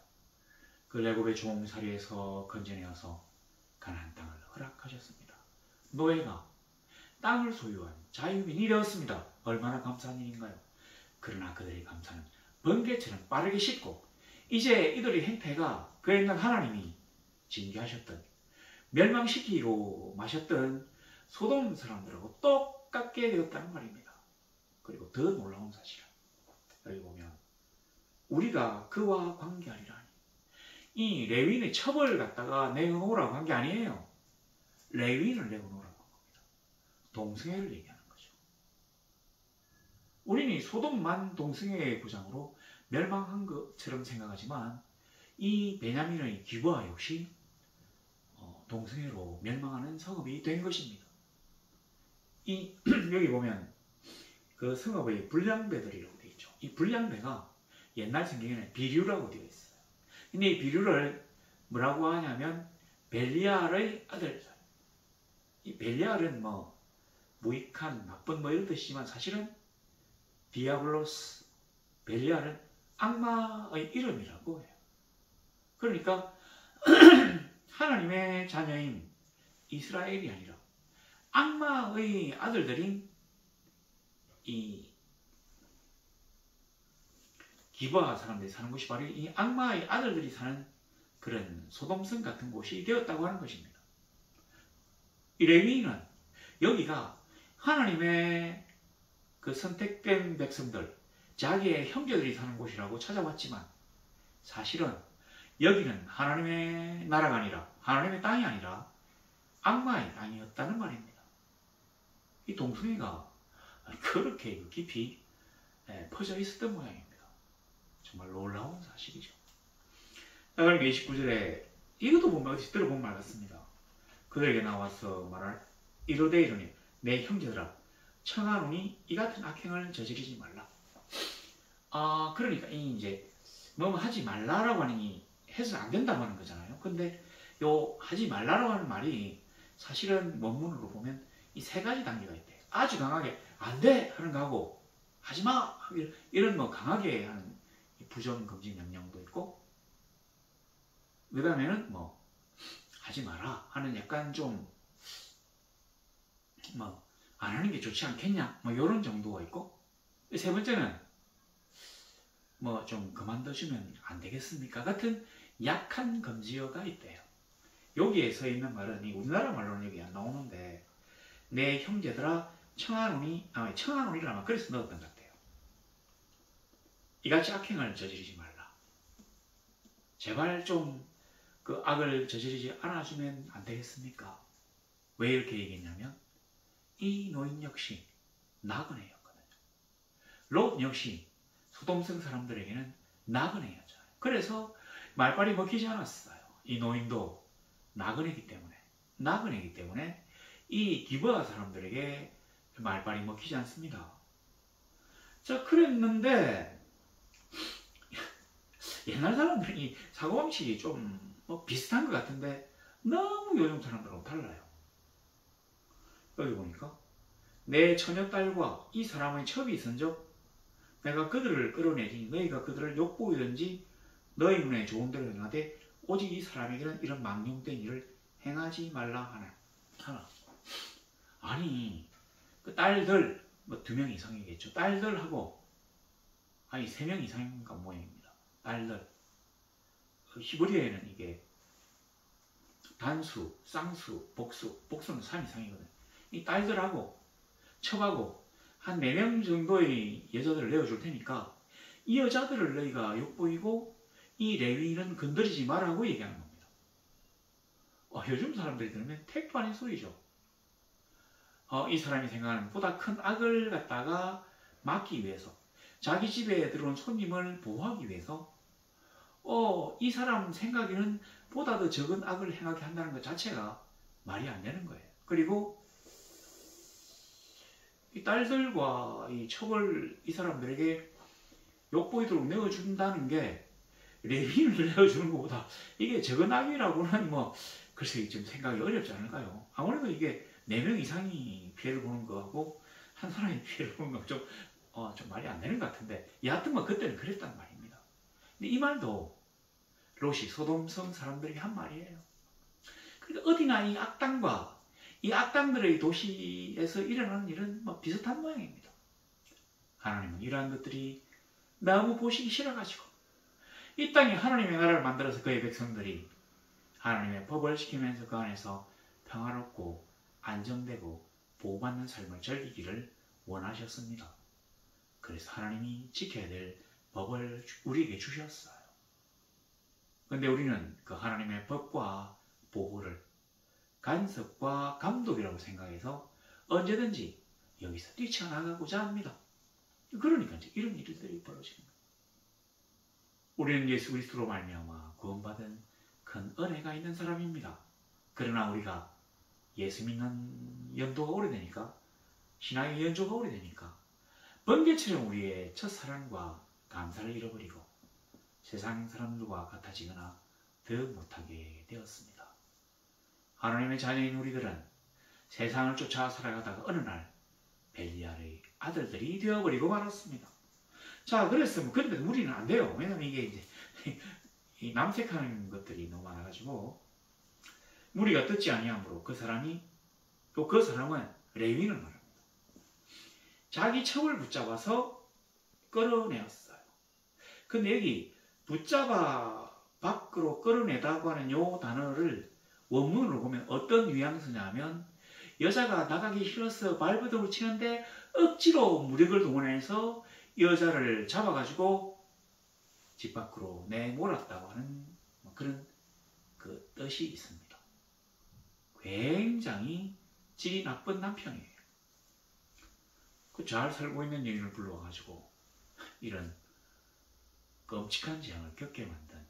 그 레곱의 종살이에서 건져내어서 가나안 땅을 허락하셨습니다. 노예가 땅을 소유한 자유민이 되었습니다. 얼마나 감사한 일인가요? 그러나 그들의 감사는 번개처럼 빠르게 식고 이제 이들의 행태가 그 옛날 하나님이 징계하셨던 멸망시키고 마셨던 소돔 사람들하고 똑같게 되었다는 말입니다. 그리고 더 놀라운 사실은 여기 보면 우리가 그와 관계하리라니 이 레위인의 첩을 갖다가 내어놓으라고 한 게 아니에요. 레위인을 내어놓으라고 한 겁니다. 동성애를 얘기하는 거죠. 우리는 소돔만 동성애의 고장으로 멸망한 것처럼 생각하지만 이 베냐민의 기브아 역시 동성애로 멸망하는 성읍이 된 것입니다. 여기 보면 그 성읍의 불량배들이라고 되어 있죠. 이 불량배가 옛날 성경에는 비류라고 되어 있어요. 근데 이 비류를 뭐라고 하냐면 벨리알의 아들. 이 벨리알은 뭐 무익한 나쁜 뭐 이런 뜻이지만 사실은 디아블로스 벨리알은 악마의 이름이라고 해요. 그러니까 하나님의 자녀인 이스라엘이 아니라 악마의 아들들인 이 기브아 사람들이 사는 곳이 바로 이 악마의 아들들이 사는 그런 소돔성 같은 곳이 되었다고 하는 것입니다. 이 레위인은 여기가 하나님의 그 선택된 백성들, 자기의 형제들이 사는 곳이라고 찾아왔지만 사실은 여기는 하나님의 나라가 아니라 하나님의 땅이 아니라 악마의 땅이었다는 말입니다. 이 동성애가 그렇게 깊이 퍼져 있었던 모양입니다. 정말 놀라운 사실이죠. 그러니까 29절에 이것도 보면 어디서 들어본 말 같습니다. 그들에게 나와서 말할 이르되 이르니 내 형제들아 청하노니 이 같은 악행을 저지르지 말라. 그러니까 이제 뭐 하지 말라라고 하니 해서는 안 된다고 하는 거잖아요. 근데 요 하지 말라라고 하는 말이 사실은 원문으로 보면 이 세 가지 단계가 있대요. 아주 강하게 안 돼 하는 거하고 하지 마 이런 뭐 강하게 하는 부정 금지 명령도 있고 그 다음에는 뭐 하지 마라 하는 약간 좀 뭐 안 하는 게 좋지 않겠냐 뭐 이런 정도가 있고 세 번째는 뭐 좀 그만둬주면 안 되겠습니까 같은 약한 금지어가 있대요. 여기에 서 있는 말은 이 우리나라 말로는 여기 안 나오는데 내 형제들아 청하노니라면 그래서 넣었던 것 같아요. 이같이 악행을 저지르지 말라. 제발 좀 그 악을 저지르지 않아주면 안 되겠습니까? 왜 이렇게 얘기했냐면 이 노인 역시 나그네였거든요. 롯 역시 소돔성 사람들에게는 나그네였잖아요. 그래서 말빨이 먹히지 않았어요. 이 노인도 나그네이기 때문에 이 기브아 사람들에게 말빨이 먹히지 않습니다. 자, 그랬는데 옛날 사람들이 사고방식이 좀 뭐 비슷한 것 같은데 너무 요즘 사람들하고 달라요. 여기 보니까 내 처녀딸과 이 사람의 첩이 있은즉 내가 그들을 끌어내리니 너희가 그들을 욕보이든지 너희 눈에 좋은 대로 행하되 오직 이 사람에게는 이런 망령된 일을 행하지 말라 하나. 아니 그 딸들 뭐 2명 이상이겠죠. 딸들하고 아니 3명 이상인가 모양입니다. 딸들. 히브리어에는 이게 단수, 쌍수, 복수는 3 이상이거든요. 이 딸들하고 첩하고 한 4명 정도의 여자들을 내어줄 테니까 이 여자들을 너희가 욕보이고 이 레위인은 건드리지 말라고 얘기하는 겁니다. 요즘 사람들이 들으면 택도 아닌 소리죠. 이 사람이 생각하는 보다 큰 악을 갖다가 막기 위해서 자기 집에 들어온 손님을 보호하기 위해서 이 사람 생각에는 보다 더 적은 악을 행하게 한다는 것 자체가 말이 안 되는 거예요. 그리고 이 딸들과 이 첩을 이 사람들에게 욕보이도록 내어준다는 게 레위인을 내어주는 것보다 이게 적은 악이라고는 뭐 글쎄 좀 생각이 어렵지 않을까요? 아무래도 이게 4명 이상이 피해를 보는 거하고 한 사람이 피해를 보는 거 좀 말이 안 되는 것 같은데 여하튼 뭐 그때는 그랬단 말입니다. 근데 이 말도 롯이 소돔성 사람들이 한 말이에요. 그러니까 어디나 이 악당과 이 악당들의 도시에서 일어나는 일은 뭐 비슷한 모양입니다. 하나님은 이러한 것들이 너무 보시기 싫어가지고 이 땅에 하나님의 나라를 만들어서 그의 백성들이 하나님의 법을 지키면서 그 안에서 평화롭고 안정되고 보호받는 삶을 즐기기를 원하셨습니다. 그래서 하나님이 지켜야 될 법을 우리에게 주셨어요. 그런데 우리는 그 하나님의 법과 보호를 간섭과 감독이라고 생각해서 언제든지 여기서 뛰쳐나가고자 합니다. 그러니까 이제 이런 일들이 벌어지는 거예요. 우리는 예수 그리스도로 말미암아 구원받은 큰 은혜가 있는 사람입니다. 그러나 우리가 예수 믿는 연도가 오래되니까 신앙의 연조가 오래되니까 번개처럼 우리의 첫사랑과 감사를 잃어버리고 세상 사람들과 같아지거나 더 못하게 되었습니다. 하나님의 자녀인 우리들은 세상을 쫓아 살아가다가 어느 날 벨리알의 아들들이 되어버리고 말았습니다. 자, 그랬으면 그런데 우리는 안 돼요. 왜냐면 이게 이제 이 남색하는 것들이 너무 많아가지고 무리가 듣지 아니하므로 그 사람은 레위인을 말합니다. 자기 첩을 붙잡아서 끌어내었어요. 근데 여기 붙잡아 밖으로 끌어내다고 하는 요 단어를 원문으로 보면 어떤 뉘앙스냐 하면 여자가 나가기 싫어서 발버둥을 치는데 억지로 무력을 동원해서 여자를 잡아가지고 집 밖으로 내몰았다고 하는 그런 그 뜻이 있습니다. 굉장히 질이 나쁜 남편이에요. 그 잘 살고 있는 여인을 불러가지고 이런 끔찍한 재앙을 겪게 만든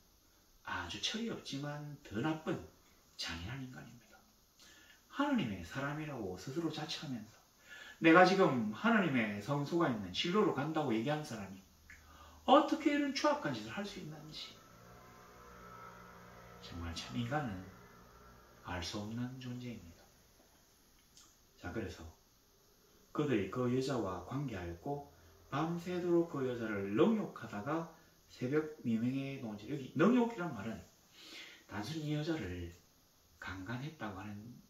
아주 철이 없지만 더 나쁜 잔인한 인간입니다. 하나님의 사람이라고 스스로 자처하면서 내가 지금 하나님의 성소가 있는 실로로 간다고 얘기한 사람이 어떻게 이런 추악한 짓을 할 수 있는지 정말 참 인간은 알 수 없는 존재입니다. 자, 그래서 그들이 그 여자와 관계하였고 밤새도록 그 여자를 능욕하다가 새벽 미명에 놓은지, 여기 능욕이란 말은 단순히 이 여자를 강간했다고 하는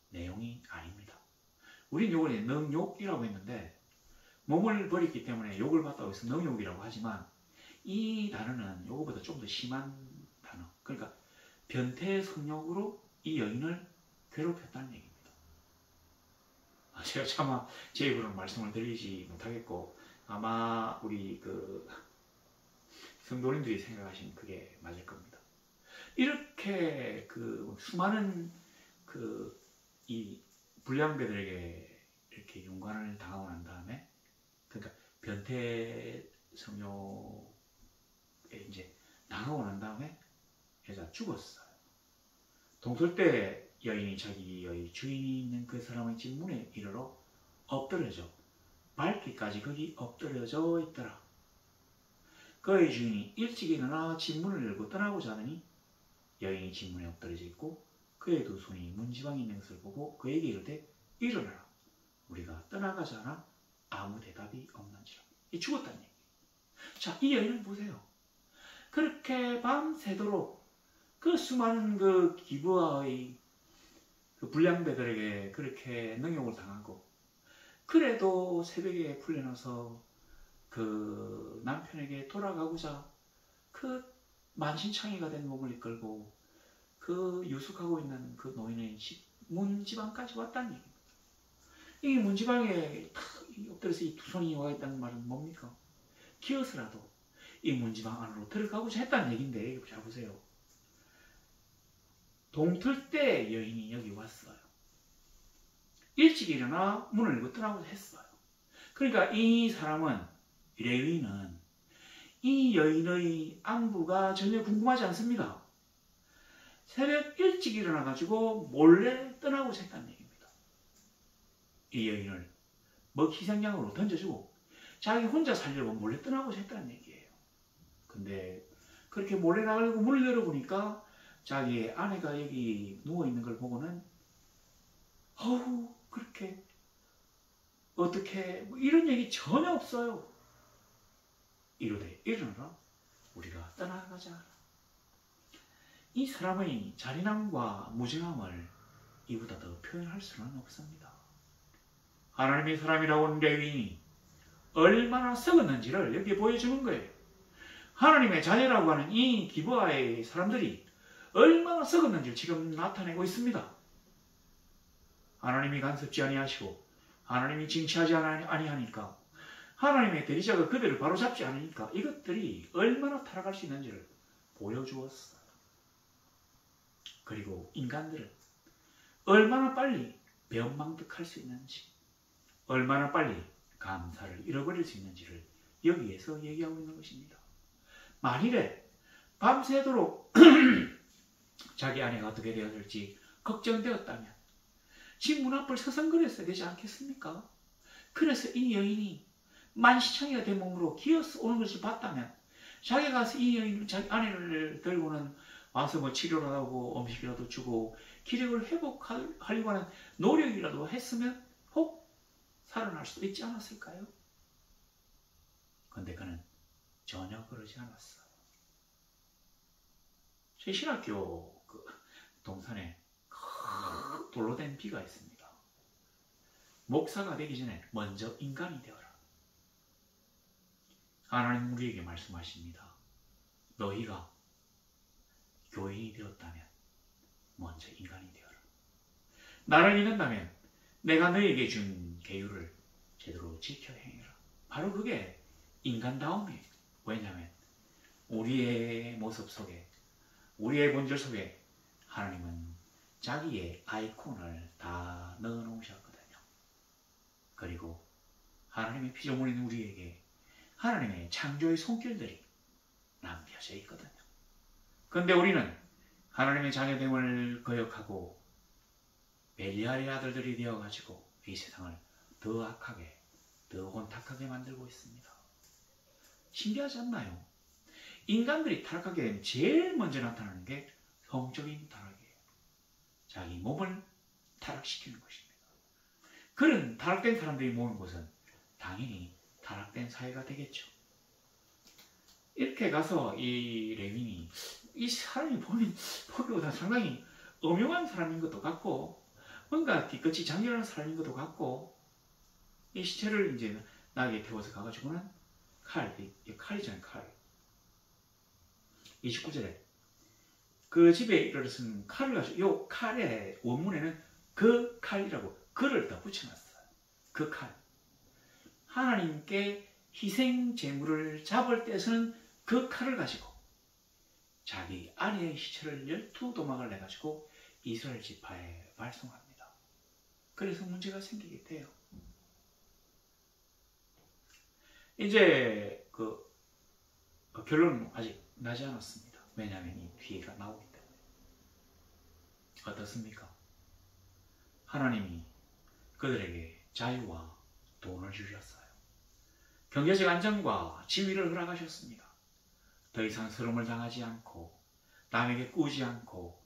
내용이 아닙니다. 우린 요걸 능욕이라고 했는데 몸을 버렸기 때문에 욕을 받다고 해서 능욕이라고 하지만 이 단어는 요거보다 좀 더 심한 단어. 그러니까 변태 성욕으로 이 여인을 괴롭혔다는 얘기입니다. 제가 차마 제 입으로는 말씀을 드리지 못하겠고 아마 우리 그 성도님들이 생각하시는 그게 맞을 겁니다. 이렇게 그 수많은 그 이 불량배들에게 이렇게 윤관을 당하고 난 다음에 그러니까 변태 성욕에 이제 당하고 난 다음에 여자 죽었어요. 동설 때 여인이 자기의 주인이 있는 그 사람의 집 문에 이르러 엎드려져. 발길까지 거기 엎드려져 있더라. 그의 주인이 일찍 일어나 집문을 열고 떠나고자 하더니 여인이 집문에 엎드려져 있고 그의 두 손이 문지방에 있는 것을 보고 그에게 이르되 일어나라. 우리가 떠나가자 하나 아무 대답이 없는지라. 이 죽었다는 얘기. 자, 이 여인은 보세요. 그렇게 밤새도록 그 수많은 그 기브아의 그 불량배들에게 그렇게 능욕을 당하고 그래도 새벽에 풀려나서 그 남편에게 돌아가고자 그 만신창이가 된 몸을 이끌고 그 유숙하고 있는 그 노인의 문지방까지 왔다는 얘기입니다. 이 문지방에 탁 엎드려서 이 두 손이 와 있다는 말은 뭡니까? 기어서라도 이 문지방 안으로 들어가고자 했다는 얘기인데 잘 보세요. 동틀 때 여인이 여기 왔어요. 일찍 일어나 문을 열고 떠나고자 했어요. 그러니까 이 사람은, 레위는 이 여인의 안부가 전혀 궁금하지 않습니다. 새벽 일찍 일어나가지고 몰래 떠나고자 했다는 얘기입니다. 이 여인을 희생양으로 던져주고 자기 혼자 살려고 몰래 떠나고자 했다는 얘기예요. 근데 그렇게 몰래 나가려고 문을 열어보니까 자기의 아내가 여기 누워있는 걸 보고는 어우 그렇게 어떻게 뭐 이런 얘기 전혀 없어요. 이르되 일어나라 우리가 떠나가자. 이 사람의 잔인함과 무정함을 이보다 더 표현할 수는 없습니다. 하나님의 사람이라고 하는 레위인이 얼마나 썩었는지를 여기에 보여주는 거예요. 하나님의 자녀라고 하는 이 기브아의 사람들이 얼마나 썩었는지를 지금 나타내고 있습니다. 하나님이 간섭지 아니하시고 하나님이 징치하지 아니하니까 하나님의 대리자가 그들을 바로잡지 않으니까 이것들이 얼마나 타락할 수 있는지를 보여주었어요. 그리고 인간들은 얼마나 빨리 배은망덕할 수 있는지, 얼마나 빨리 감사를 잃어버릴 수 있는지를 여기에서 얘기하고 있는 것입니다. 만일에 밤새도록 자기 아내가 어떻게 되었을지 걱정되었다면 집 문 앞을 서성거렸어야 되지 않겠습니까? 그래서 이 여인이 만시창이가 된 몸으로 기어서 오는 것을 봤다면 자기가 가서 이 여인, 자기 아내를 들고는 와서 뭐 치료를 하고 음식이라도 주고 기력을 회복하려고 하는 노력이라도 했으면 혹 살아날 수도 있지 않았을까요? 그런데 그는 전혀 그러지 않았어요. 제 신학교 그 동산에 큰 돌로 된 비가 있습니다. 목사가 되기 전에 먼저 인간이 되어라. 하나님 우리에게 말씀하십니다. 너희가 교인이 되었다면 먼저 인간이 되어라. 나를 믿는다면 내가 너희에게 준 계율을 제대로 지켜 행해라. 바로 그게 인간다움이에요. 왜냐하면 우리의 모습 속에, 우리의 본질 속에 하나님은 자기의 아이콘을 다 넣어놓으셨거든요. 그리고 하나님의 피조물인 우리에게 하나님의 창조의 손길들이 남겨져 있거든요. 그런데 우리는 하나님의 자녀됨을 거역하고 벨리알의 아들들이 되어가지고 이 세상을 더 악하게, 더 혼탁하게 만들고 있습니다. 신기하지 않나요? 인간들이 타락하게 되면 제일 먼저 나타나는 게 성적인 타락이에요. 자기 몸을 타락시키는 것입니다. 그런 타락된 사람들이 모이는 곳은 당연히 타락된 사회가 되겠죠. 이렇게 가서 이 레윈이 이 사람이 보기보다 상당히 음흉한 사람인 것도 같고 뭔가 뒤끝이 장렬한 사람인 것도 같고 이 시체를 이제 나귀에 태워서 가가지고는 칼이잖아요, 칼. 29절에 그 집에 이르렀으면 칼을 가지고 요 칼의 원문에는 그 칼이라고 글을 다 붙여놨어요. 그 칼. 하나님께 희생 제물을 잡을 때 쓰는 그 칼을 가지고 자기 아내의 시체를 12도막을 내가지고 이스라엘 지파에 발송합니다. 그래서 문제가 생기게 돼요. 이제 그 결론은 아직 나지 않았습니다. 왜냐하면 이 뒤가 나오기 때문에. 어떻습니까? 하나님이 그들에게 자유와 돈을 주셨어요. 경제적 안정과 지위를 허락하셨습니다. 더 이상 서름을 당하지 않고 남에게 꾸지 않고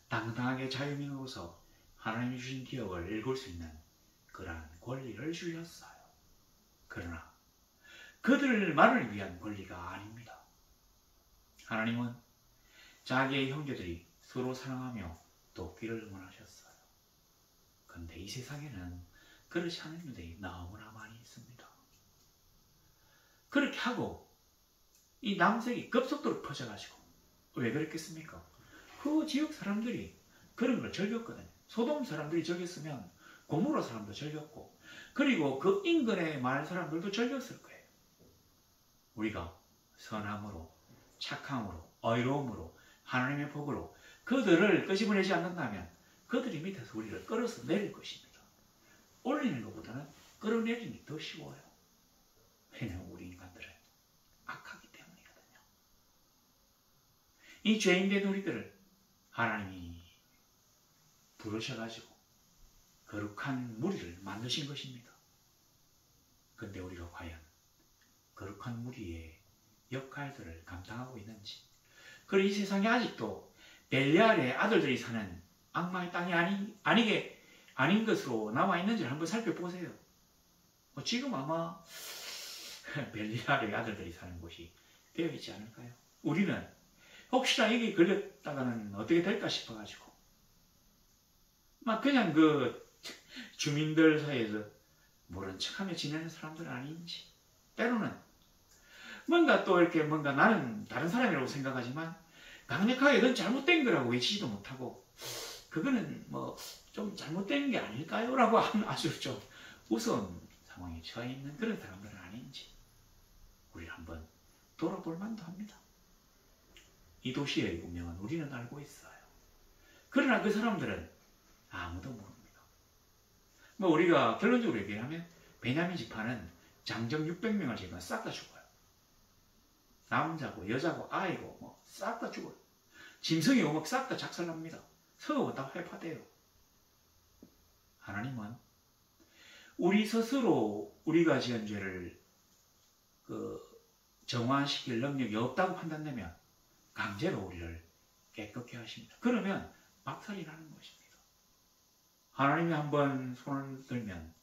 당당하게 자유민으로서 하나님이 주신 기업을 일굴 수 있는 그러한 권리를 주셨어요. 그러나 그들만을 위한 권리가 아닙니다. 하나님은 자기의 형제들이 서로 사랑하며 돕기를 응원하셨어요. 그런데 이 세상에는 그렇지 않은 일들이 너무나 많이 있습니다. 그렇게 하고 이 남색이 급속도로 퍼져가지고 왜 그랬겠습니까? 그 지역 사람들이 그런 걸 즐겼거든요. 소돔 사람들이 즐겼으면 고모라 사람도 즐겼고 그리고 그 인근의 마을 사람들도 즐겼을 거예요. 우리가 선함으로 착함으로 의로움으로 하나님의 복으로 그들을 끄집어내지 않는다면 그들이 밑에서 우리를 끌어서 내릴 것입니다. 올리는 것보다는 끌어내리는 게 더 쉬워요. 왜냐하면 우리 인간들은 악하기 때문이거든요. 이 죄인된 우리들을 하나님이 부르셔가지고 거룩한 무리를 만드신 것입니다. 그런데 우리가 과연 거룩한 무리의 역할들을 감당하고 있는지, 그리고 이 세상에 아직도 벨리알의 아들들이 사는 악마의 땅이 아닌 것으로 남아있는지를 한번 살펴보세요. 지금 아마 벨리알의 아들들이 사는 곳이 되어 있지 않을까요? 우리는 혹시나 여기 걸렸다가는 어떻게 될까 싶어가지고 막 그냥 그 주민들 사이에서 모른 척하며 지내는 사람들 아닌지, 때로는 뭔가 또 이렇게 뭔가 나는 다른 사람이라고 생각하지만 강력하게 그건 잘못된 거라고 외치지도 못하고 그거는 뭐 좀 잘못된 게 아닐까요? 라고 하는 아주 좀 우스운 상황에 처해 있는 그런 사람들은 아닌지 우리를 한번 돌아볼 만도 합니다. 이 도시의 운명은 우리는 알고 있어요. 그러나 그 사람들은 아무도 모릅니다. 뭐 우리가 결론적으로 얘기하면 베냐민 지파는 장정 600명을 제거하면 싹 다 죽어요. 남자고 여자고 아이고 뭐 싹 다 죽어요. 짐승이 오면 싹 다 작살납니다. 서로 다 회파돼요. 하나님은 우리 스스로 우리가 지은 죄를 정화시킬 능력이 없다고 판단되면 강제로 우리를 깨끗게 하십니다. 그러면 박살이 나는 것입니다. 하나님이 한번 손을 들면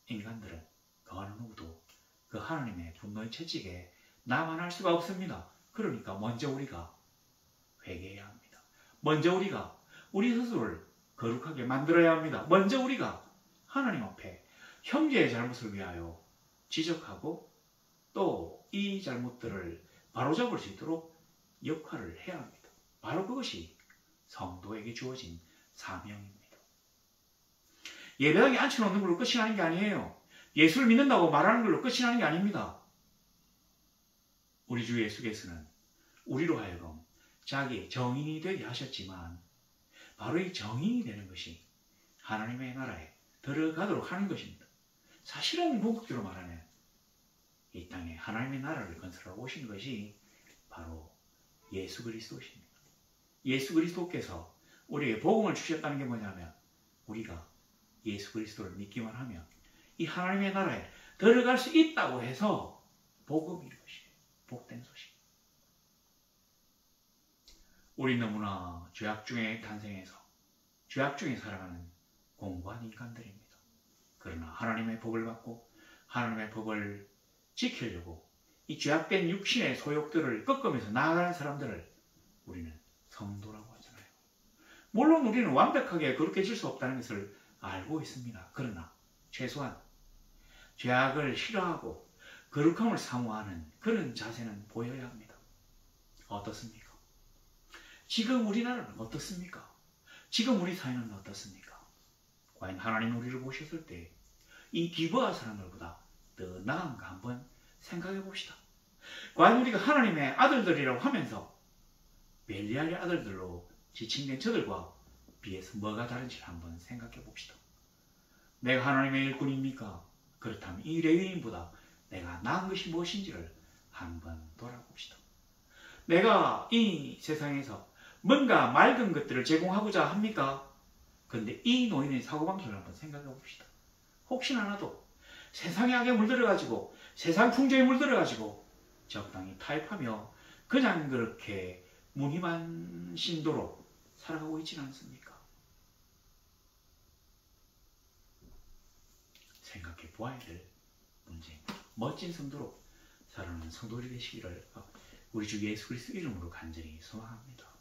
인간들은 그 어느 누구도 그 하나님의 분노의 채찍에 남아날 수가 없습니다. 그러니까 먼저 우리가 회개해야 합니다. 먼저 우리가 우리 스스로를 거룩하게 만들어야 합니다. 먼저 우리가 하나님 앞에 형제의 잘못을 위하여 지적하고 또 이 잘못들을 바로잡을 수 있도록 역할을 해야 합니다. 바로 그것이 성도에게 주어진 사명입니다. 예배당에 앉혀놓는 걸로 끝이 나는 게 아니에요. 예수를 믿는다고 말하는 걸로 끝이 나는 게 아닙니다. 우리 주 예수께서는 우리로 하여금 자기 정인이 되게 하셨지만 바로 이 정인이 되는 것이 하나님의 나라에 들어가도록 하는 것입니다. 사실은 궁극적으로 말하면 이 땅에 하나님의 나라를 건설하러 오신 것이 바로 예수 그리스도십니다. 예수 그리스도께서 우리에게 복음을 주셨다는 게 뭐냐면 우리가 예수 그리스도를 믿기만 하면 이 하나님의 나라에 들어갈 수 있다고 해서 복음인 것이에요. 복된 소식. 우리 너무나 죄악 중에 탄생해서 죄악 중에 살아가는 공고한 인간들입니다. 그러나 하나님의 복을 받고 하나님의 법을 지키려고 이 죄악된 육신의 소욕들을 꺾으면서 나아가는 사람들을 우리는 성도라고 하잖아요. 물론 우리는 완벽하게 거룩해질 수 없다는 것을 알고 있습니다. 그러나 최소한 죄악을 싫어하고 거룩함을 사모하는 그런 자세는 보여야 합니다. 어떻습니까? 지금 우리나라는 어떻습니까? 지금 우리 사회는 어떻습니까? 과연 하나님 우리를 보셨을 때 이 기브아 사람들보다 더 나은가 한번 생각해 봅시다. 과연 우리가 하나님의 아들들이라고 하면서 벨리알의 아들들로 지칭된 저들과 비해서 뭐가 다른지 한번 생각해 봅시다. 내가 하나님의 일꾼입니까? 그렇다면 이 레위인보다 내가 나은 것이 무엇인지를 한번 돌아봅시다. 내가 이 세상에서 뭔가 맑은 것들을 제공하고자 합니까? 그런데 이 노인의 사고방식을 한번 생각해 봅시다. 혹시나 나도 세상의 악에 물들어가지고 세상 풍조에 물들어가지고 적당히 타협하며 그냥 그렇게 무늬만 신도로 살아가고 있지는 않습니까? 생각해 보아야 될 문제입니다. 멋진 성도로 살아가는 성도들이 되시기를 우리 주 예수 그리스도 이름으로 간절히 소망합니다.